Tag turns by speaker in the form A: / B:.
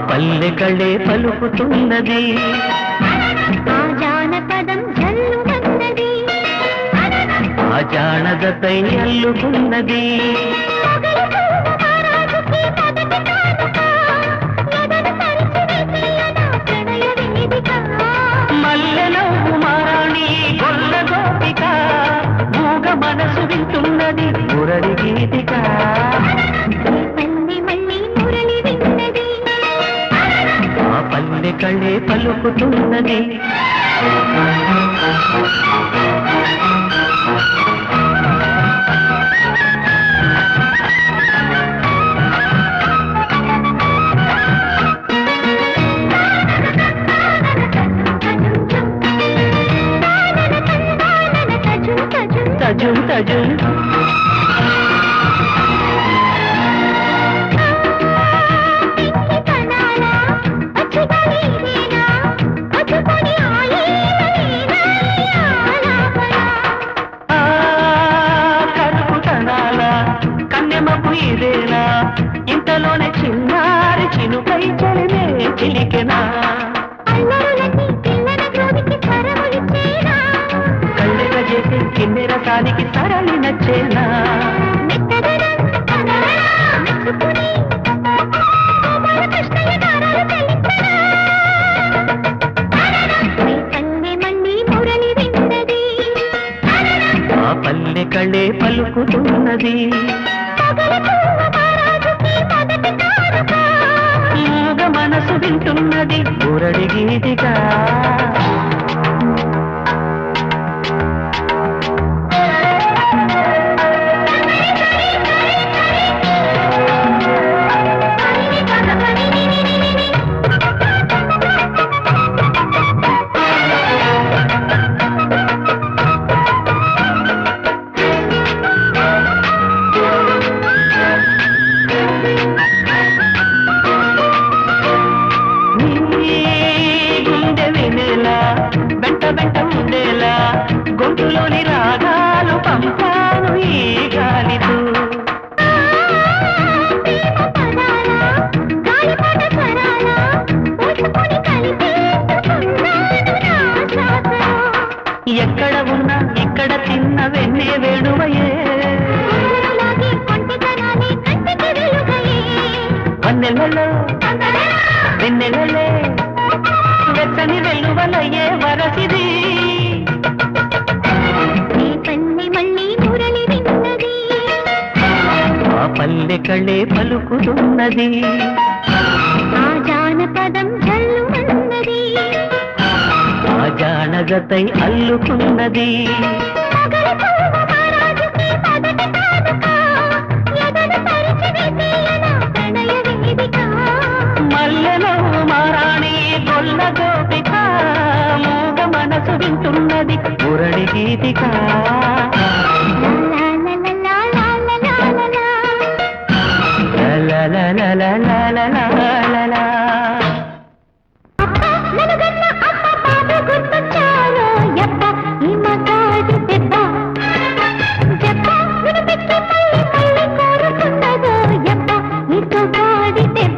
A: పల్లెకళే పలుకుతున్నది,
B: ఆ జానపదం జల్లుమన్నది,
A: ఆ జానదతై అల్లుకున్నది. మల్లెలవు మారాణి గొల్ల గోపిక, మూగ మనసు వింటున్నది మురళి గీతిక. పల్లెకళే పలుకుతున్నది. తజుం తజుం ఇదేనా, ఇంతలోనే చిన్నారి చినుకై చలినే చిలికెనా, కళ్ళెగ చేసి కిన్నెర కాలికి సరళి నచ్చేనా. ఆ పల్లెకళే పలుకుతున్నది, మూగ మనసు వింటున్నది మురళి గీతిక. గొంతులోని రాగాలు పంపాను ఈ గాలితో, ఎక్కడ ఉన్నా ఇక్కడ తిన్న వెన్నే వేణువయే, వన్నెలలో వెన్నెలలే వెచ్చని వెల్లువలయ్యే వరసిది. ఆ పల్లెకళే పలుకుతున్నది,
B: ఆ జానపదం జల్లుమన్నది,
A: ఆ జానగతై అల్లుకున్నది. మల్లెలో మారాణి గొల్ల గోపిక, మూగ మనసు వింటున్నది మురళి గీతిక.
B: దెబ్బ